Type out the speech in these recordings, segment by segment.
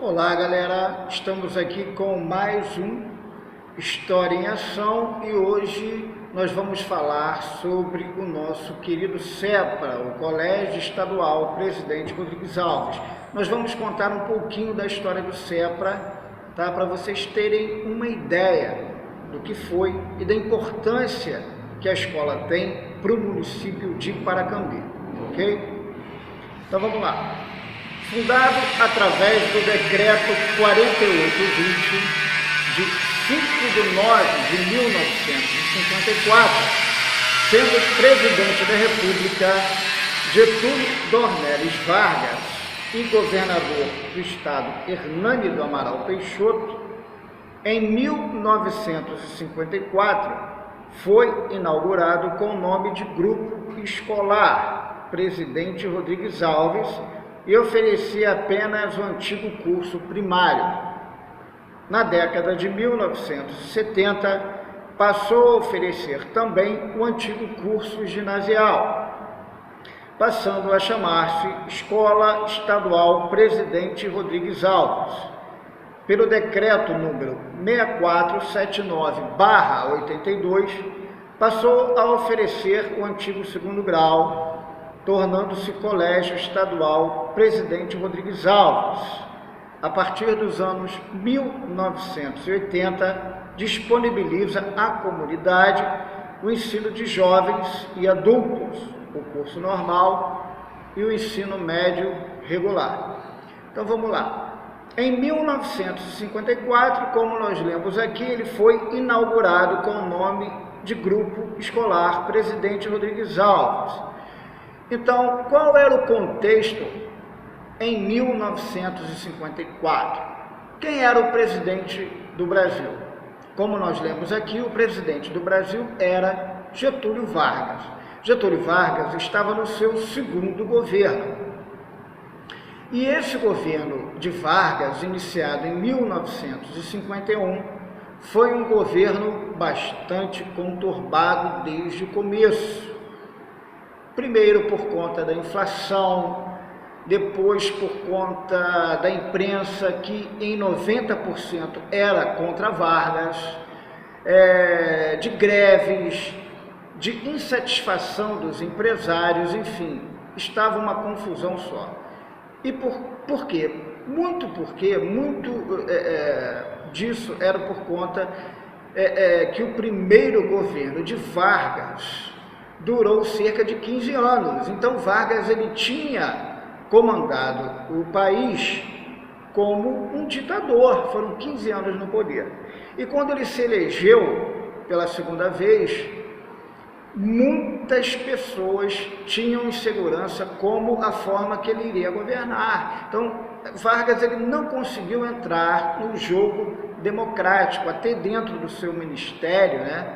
Olá galera, estamos aqui com mais um História em Ação e hoje nós vamos falar sobre o nosso querido CEPRA, o Colégio Estadual Presidente Rodrigues Alves. Nós vamos contar um pouquinho da história do CEPRA, tá? Para vocês terem uma ideia do que foi e da importância que a escola tem para o município de Paracambi, ok? Então vamos lá. Fundado através do Decreto 4820, de 5 de 9 de 1954, sendo presidente da República Getúlio Dornelles Vargas e governador do estado Hernani do Amaral Peixoto, em 1954 foi inaugurado com o nome de Grupo Escolar Presidente Rodrigues Alves, e oferecia apenas o antigo curso primário. Na década de 1970, passou a oferecer também o antigo curso ginasial, passando a chamar-se Escola Estadual Presidente Rodrigues Alves. Pelo decreto número 6479/82, passou a oferecer o antigo segundo grau, tornando-se Colégio Estadual Presidente Rodrigues Alves. A partir dos anos 1980, disponibiliza à comunidade o ensino de jovens e adultos, o curso normal e o ensino médio regular. Então vamos lá. Em 1954, como nós lemos aqui, ele foi inaugurado com o nome de Grupo Escolar Presidente Rodrigues Alves. Então, qual era o contexto em 1954? Quem era o presidente do Brasil? Como nós lemos aqui, o presidente do Brasil era Getúlio Vargas. Getúlio Vargas estava no seu segundo governo. E esse governo de Vargas, iniciado em 1951, foi um governo bastante conturbado desde o começo. Primeiro por conta da inflação, depois por conta da imprensa que em 90% era contra Vargas, de greves, de insatisfação dos empresários, enfim, estava uma confusão só. E por quê? Muito disso era por conta que o primeiro governo de Vargas durou cerca de 15 anos. Então Vargas ele tinha comandado o país como um ditador, foram 15 anos no poder. E quando ele se elegeu pela segunda vez, muitas pessoas tinham insegurança como a forma que ele iria governar. Então Vargas ele não conseguiu entrar no jogo democrático, até dentro do seu ministério, né?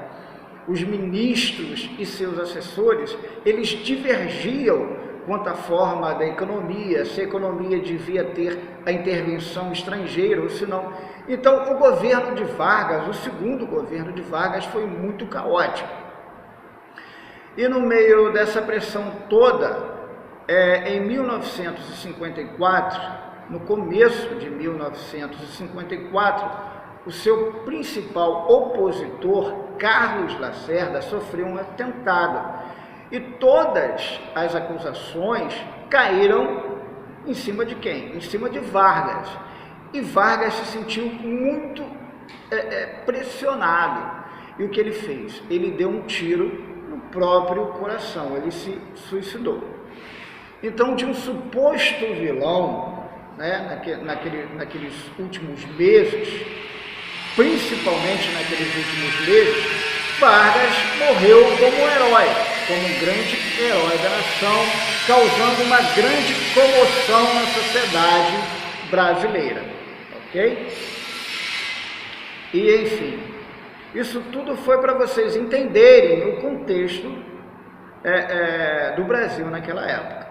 Os ministros e seus assessores, eles divergiam quanto à forma da economia, se a economia devia ter a intervenção estrangeira ou se não. Então, o governo de Vargas, o segundo governo de Vargas, foi muito caótico. E no meio dessa pressão toda, em 1954, no começo de 1954, o seu principal opositor, Carlos Lacerda, sofreu um atentado. E todas as acusações caíram em cima de quem? Em cima de Vargas. E Vargas se sentiu muito pressionado. E o que ele fez? Ele deu um tiro no próprio coração, ele se suicidou. Então, de um suposto vilão, né, naqueles últimos meses, principalmente naqueles últimos meses, Vargas morreu como um herói, como um grande herói da nação, causando uma grande comoção na sociedade brasileira, ok? E, enfim, isso tudo foi para vocês entenderem o contexto do Brasil naquela época.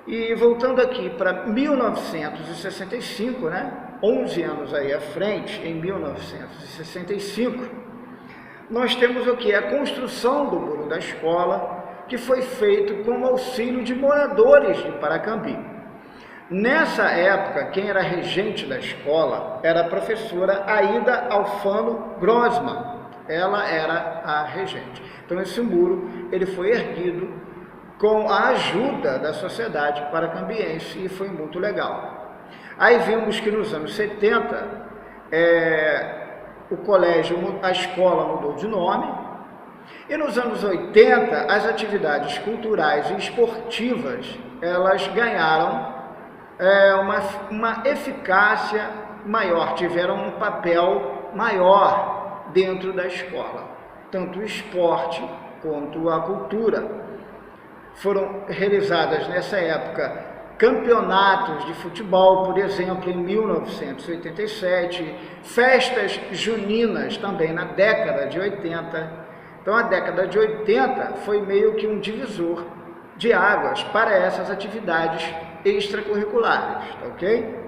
E voltando aqui para 1965, né? 11 anos aí à frente, em 1965, nós temos o que? A construção do muro da escola, que foi feito com o auxílio de moradores de Paracambi. Nessa época, quem era regente da escola era a professora Aida Alfano Grossmann. Ela era a regente. Então esse muro ele foi erguido com a ajuda da Sociedade Paracambiense e foi muito legal. Aí vimos que nos anos 70 o colégio, a escola mudou de nome, e nos anos 80 as atividades culturais e esportivas elas ganharam uma eficácia maior, tiveram um papel maior dentro da escola, tanto o esporte quanto a cultura. Foram realizadas nessa época campeonatos de futebol, por exemplo, em 1987, festas juninas também na década de 80. Então a década de 80 foi meio que um divisor de águas para essas atividades extracurriculares, tá ok?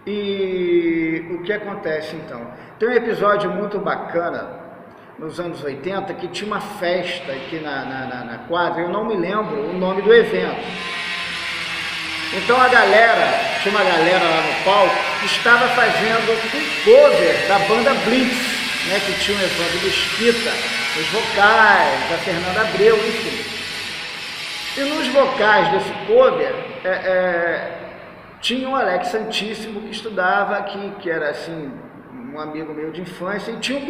E o que acontece então? Tem um episódio muito bacana nos anos 80 que tinha uma festa aqui na quadra, eu não me lembro o nome do evento. Então tinha uma galera lá no palco que estava fazendo um cover da banda Blitz, né, que tinha o Evandro Mesquita, os vocais, a Fernanda Abreu, enfim. E nos vocais desse cover, tinha o Alex Santíssimo que estudava aqui, que era assim, um amigo meu de infância, e tinha o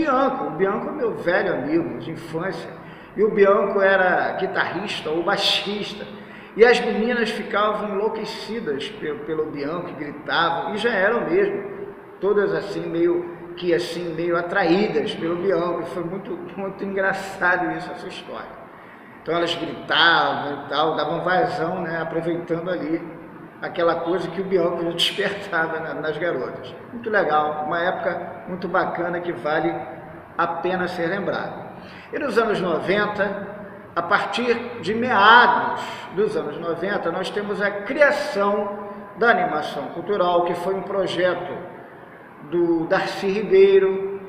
Bianco é meu velho amigo de infância, e o Bianco era guitarrista ou baixista, e as meninas ficavam enlouquecidas pelo Bianco, que gritavam, e já eram mesmo, todas assim, meio atraídas pelo Bianco, e foi muito, muito engraçado essa história. Então elas gritavam e tal, davam vazão, né, aproveitando ali aquela coisa que o Bianco despertava nas garotas. Muito legal, uma época muito bacana que vale a pena ser lembrada. E nos anos 90, a partir de meados dos anos 90, nós temos a criação da animação cultural, que foi um projeto do Darcy Ribeiro,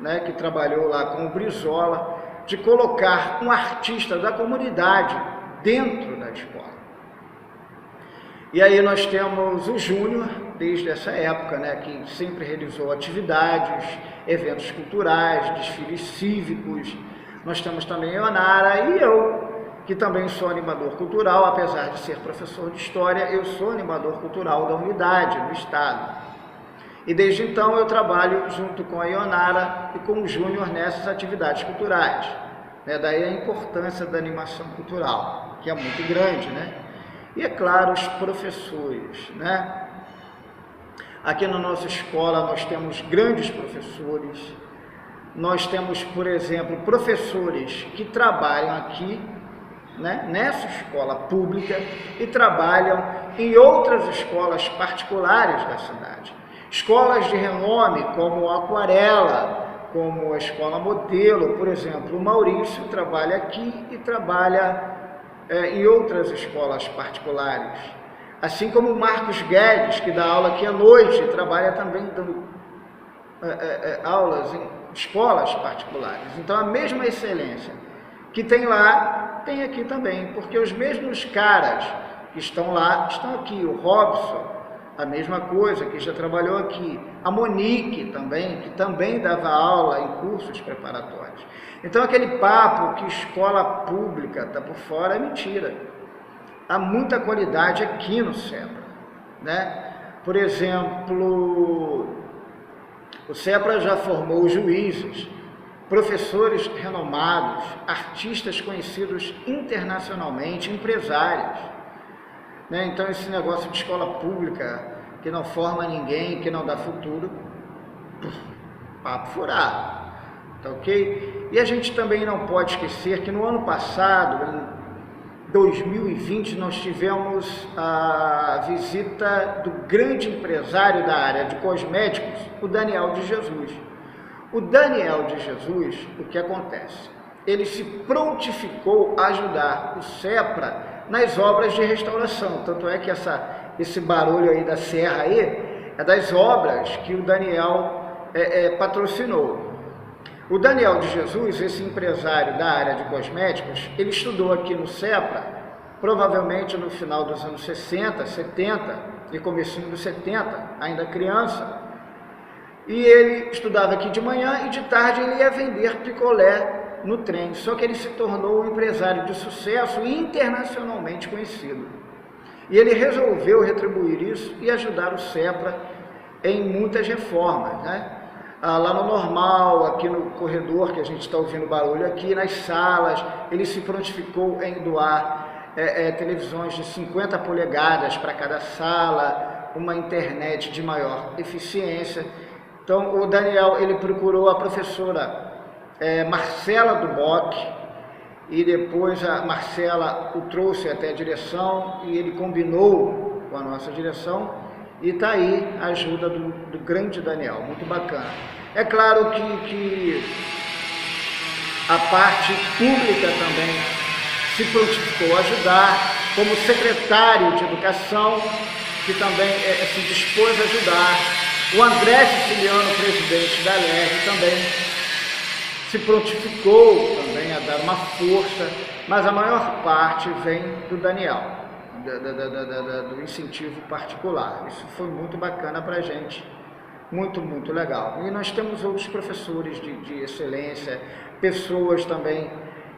né, que trabalhou lá com o Brizola, de colocar um artista da comunidade dentro da escola. E aí nós temos o Júnior, desde essa época, né, que sempre realizou atividades, eventos culturais, desfiles cívicos. Nós temos também a Ionara e eu, que também sou animador cultural, apesar de ser professor de História, eu sou animador cultural da unidade, do Estado. E desde então eu trabalho junto com a Ionara e com o Júnior nessas atividades culturais. Daí a importância da animação cultural, que é muito grande, né? E é claro, os professores, né? Aqui na nossa escola nós temos grandes professores, nós temos, por exemplo, professores que trabalham aqui, né, nessa escola pública e trabalham em outras escolas particulares da cidade. Escolas de renome como a Aquarela, como a Escola Modelo, por exemplo, o Maurício trabalha aqui e trabalha em outras escolas particulares. Assim como o Marcos Guedes, que dá aula aqui à noite, trabalha também dando aulas em escolas particulares. Então a mesma excelência que tem lá, tem aqui também, porque os mesmos caras que estão lá, estão aqui. O Robson, a mesma coisa, que já trabalhou aqui. A Monique também, que também dava aula em cursos preparatórios. Então aquele papo que escola pública está por fora é mentira. Há muita qualidade aqui no CEPRA, né? Por exemplo, o CEPRA já formou juízes, professores renomados, artistas conhecidos internacionalmente, empresários, né? Então esse negócio de escola pública que não forma ninguém, que não dá futuro, papo furado, tá ok? E a gente também não pode esquecer que no ano passado, em 2020, nós tivemos a visita do grande empresário da área de cosméticos, o Daniel de Jesus. O Daniel de Jesus, o que acontece? Ele se prontificou a ajudar o CEPRA nas obras de restauração, tanto é que esse barulho aí da serra aí é das obras que o Daniel patrocinou. O Daniel de Jesus, esse empresário da área de cosméticos, ele estudou aqui no CEPRA provavelmente no final dos anos 60, 70 e comecinho dos 70, ainda criança. E ele estudava aqui de manhã e de tarde ele ia vender picolé no trem. Só que ele se tornou um empresário de sucesso e internacionalmente conhecido. E ele resolveu retribuir isso e ajudar o SEPRA em muitas reformas, né? Lá no Normal, aqui no corredor, que a gente está ouvindo barulho aqui, nas salas, ele se prontificou em doar televisões de 50 polegadas para cada sala, uma internet de maior eficiência. Então, o Daniel, ele procurou a professora Marcela Duboc, e depois a Marcela o trouxe até a direção, e ele combinou com a nossa direção, e está aí a ajuda do grande Daniel, muito bacana. É claro que a parte pública também se prontificou a ajudar, como secretário de Educação, que também se dispôs a ajudar. O André Siciliano, presidente da LERJ, também se prontificou também a dar uma força, mas a maior parte vem do Daniel, do incentivo particular. Isso foi muito bacana para a gente, muito, muito legal. E nós temos outros professores de excelência, pessoas também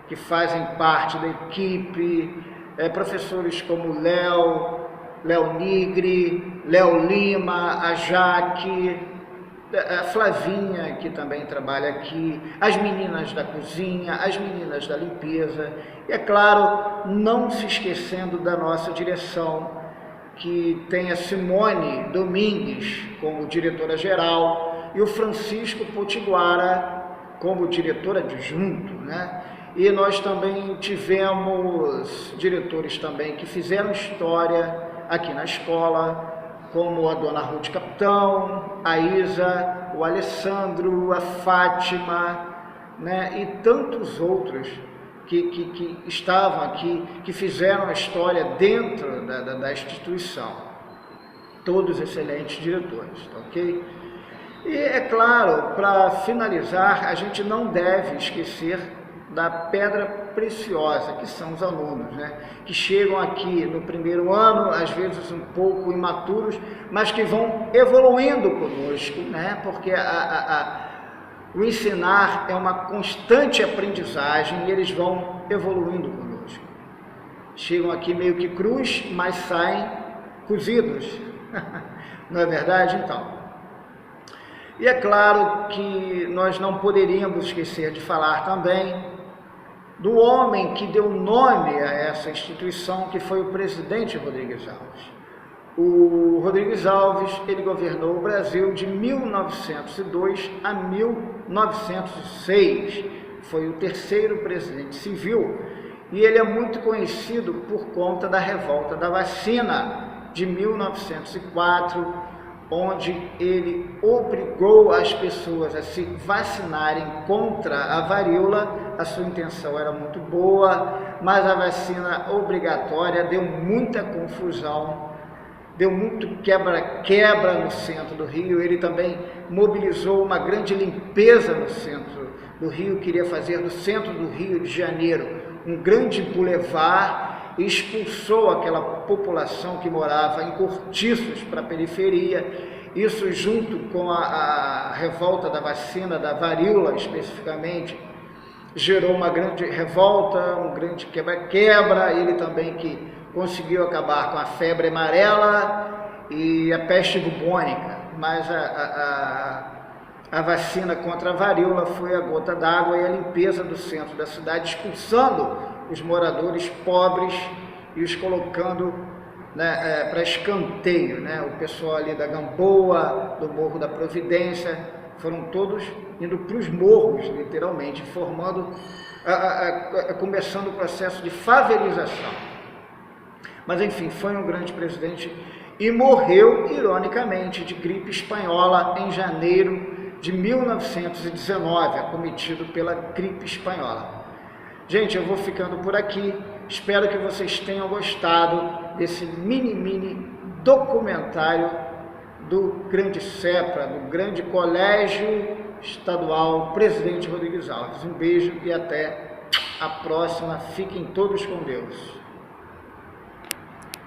que fazem parte da equipe, professores como Léo Nigri, Léo Lima, a Jaque, a Flavinha, que também trabalha aqui, as meninas da cozinha, as meninas da limpeza, e é claro, não se esquecendo da nossa direção, que tem a Simone Domingues como diretora-geral e o Francisco Potiguara como diretor adjunto, né? E nós também tivemos diretores também que fizeram história aqui na escola, como a dona Ruth Capitão, a Isa, o Alessandro, a Fátima, né? E tantos outros que estavam aqui, que fizeram a história dentro da instituição. Todos excelentes diretores, tá ok? E é claro, para finalizar, a gente não deve esquecer da pedra preciosa, que são os alunos, né? Que chegam aqui no primeiro ano, às vezes um pouco imaturos, mas que vão evoluindo conosco, né? Porque o ensinar é uma constante aprendizagem e eles vão evoluindo conosco. Chegam aqui meio que crus, mas saem cozidos, não é verdade? Então, e é claro que nós não poderíamos esquecer de falar também do homem que deu nome a essa instituição, que foi o presidente Rodrigues Alves. O Rodrigues Alves, ele governou o Brasil de 1902 a 1906, foi o terceiro presidente civil, e ele é muito conhecido por conta da revolta da vacina de 1904, onde ele obrigou as pessoas a se vacinarem contra a varíola. A sua intenção era muito boa, mas a vacina obrigatória deu muita confusão, deu muito quebra-quebra no centro do Rio. Ele também mobilizou uma grande limpeza no centro do Rio, queria fazer do centro do Rio de Janeiro um grande boulevard, e expulsou aquela população que morava em cortiços para a periferia. Isso, junto com a revolta da vacina, da varíola especificamente, gerou uma grande revolta, um grande quebra-quebra. Ele também que conseguiu acabar com a febre amarela e a peste bubônica, mas a vacina contra a varíola foi a gota d'água e a limpeza do centro da cidade, expulsando os moradores pobres e os colocando, né, para escanteio, né? O pessoal ali da Gamboa, do Morro da Providência, foram todos indo para os morros, literalmente, formando, começando o processo de favelização. Mas enfim, foi um grande presidente e morreu, ironicamente, de gripe espanhola em janeiro de 1919, acometido pela gripe espanhola. Gente, eu vou ficando por aqui, espero que vocês tenham gostado desse mini documentário do grande SEPRA, do grande Colégio Estadual Presidente Rodrigues Alves. Um beijo e até a próxima, fiquem todos com Deus.